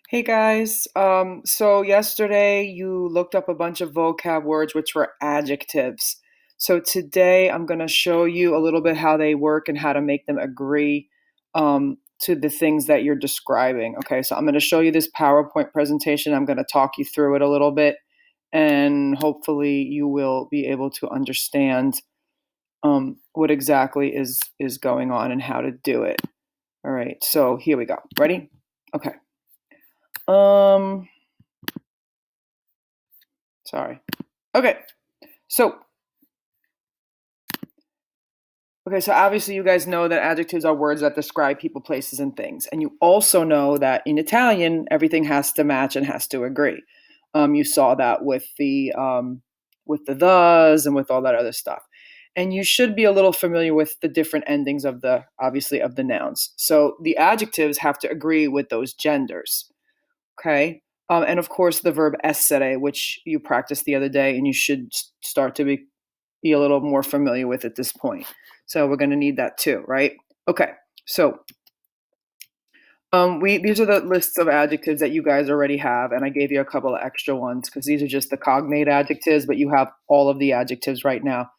Hey guys, so yesterday you looked up a bunch of vocab words which were adjectives. So today I'm going to show you a little bit how they work and how to make them agree to the things that you're describing. Okay, so I'm going to show you this PowerPoint presentation. I'm going to talk you through it a little bit, and hopefully you will be able to understand what exactly is going on and how to do it. All right, so here we go. Ready? Okay. Um, Sorry. Okay. So, so obviously you guys know that adjectives are words that describe people, places, and things. And you also know that in Italian, everything has to match and has to agree. You saw that with the thes and with all that other stuff. And you should be a little familiar with the different endings of the obviously of the nouns. So the adjectives have to agree with those genders. Okay. And of course the verb essere, which you practiced the other day, and you should start to be a little more familiar with at this point. So we're going to need that too, right? Okay. So we these are the lists of adjectives that you guys already have, and I gave you a couple of extra ones because these are just the cognate adjectives, but you have all of the adjectives right now.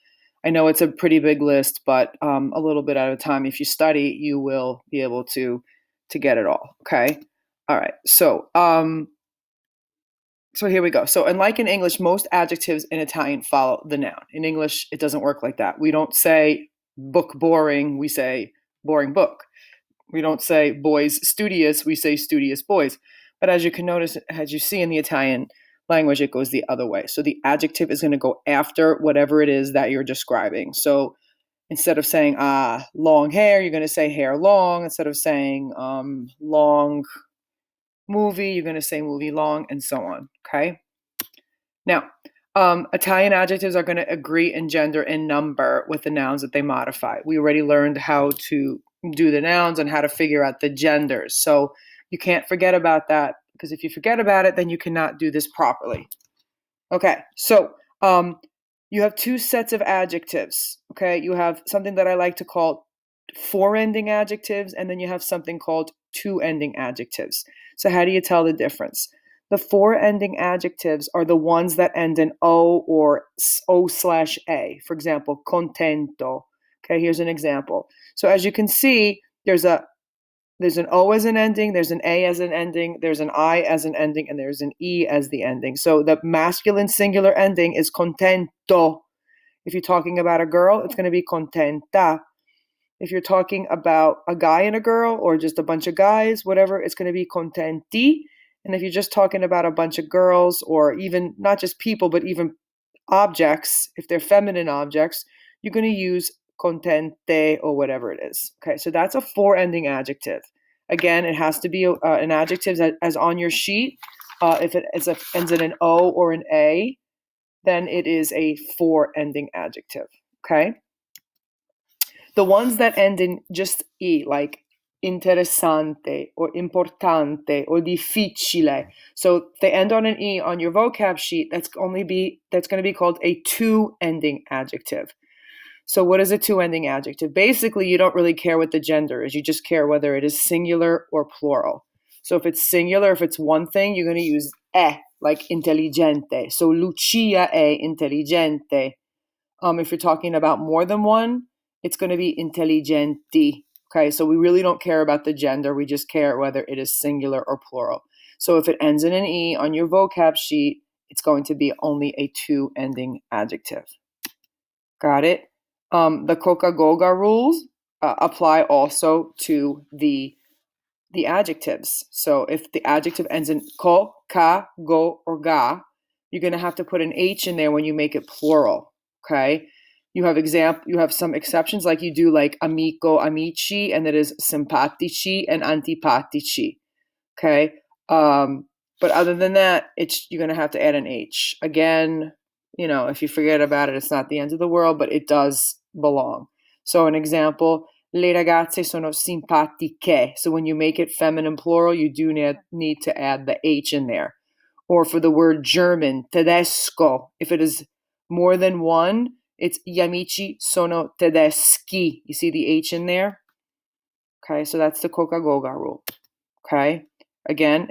I know it's a pretty big list, but a little bit at a time. If you study, you will be able to get it all. Okay. All right. So here we go. So, unlike in English, most adjectives in Italian follow the noun. In English, it doesn't work like that. We don't say book boring, we say boring book. We don't say boys studious, we say studious boys. But as you can notice, as you see in the Italian language, it goes the other way. So the adjective is going to go after whatever it is that you're describing. So instead of saying long hair, you're going to say hair long. Instead of saying long movie, you're going to say movie long, and so on. Okay. Now, Italian adjectives are going to agree in gender and number with the nouns that they modify. We already learned how to do the nouns and how to figure out the genders. So you can't forget about that, because if you forget about it, then you cannot do this properly. Okay, so you have two sets of adjectives. Okay, you have something that I like to call four ending adjectives, and then you have something called two ending adjectives. So how do you tell the difference? The four ending adjectives are the ones that end in O or O/A. For example, contento. Okay, here's an example. So as you can see, there's an O as an ending, there's an A as an ending, there's an I as an ending, and there's an E as the ending. So the masculine singular ending is contento. If you're talking about a girl, it's going to be contenta. If you're talking about a guy and a girl, or just a bunch of guys, whatever, it's going to be contenti. And if you're just talking about a bunch of girls, or even not just people, but even objects, if they're feminine objects, you're going to use contente or whatever it is. Okay, so that's a four ending adjective. Again, it has to be an adjective as on your sheet. If it ends in an O or an A, then it is a four ending adjective. Okay. The ones that end in just E, like interessante or importante or difficile. So they end on an E on your vocab sheet. That's going to be called a two ending adjective. So what is a two ending adjective? Basically, you don't really care what the gender is. You just care whether it is singular or plural. So if it's singular, if it's one thing, you're going to use è, like intelligente. So Lucia è intelligente. If you're talking about more than one, it's going to be intelligenti. Okay, so we really don't care about the gender. We just care whether it is singular or plural. So if it ends in an E on your vocab sheet, it's going to be only a two ending adjective. Got it? The Coca-Cola rules apply also to the adjectives. So if the adjective ends in ko, ka, go, or ga, you're going to have to put an H in there when you make it plural. Okay. You have some exceptions, like you do like amico, amici, and that is simpatici and antipatici. Okay. But other than that, you're going to have to add an H. Again, if you forget about it, it's not the end of the world, but it does belong. So an example, le ragazze sono simpatiche. So when you make it feminine plural, you do need to add the H in there. Or for the word German, tedesco, if it is more than one, it's gli amici sono tedeschi. You see the H in there? Okay, so that's the Coca-Cola rule. Okay, again,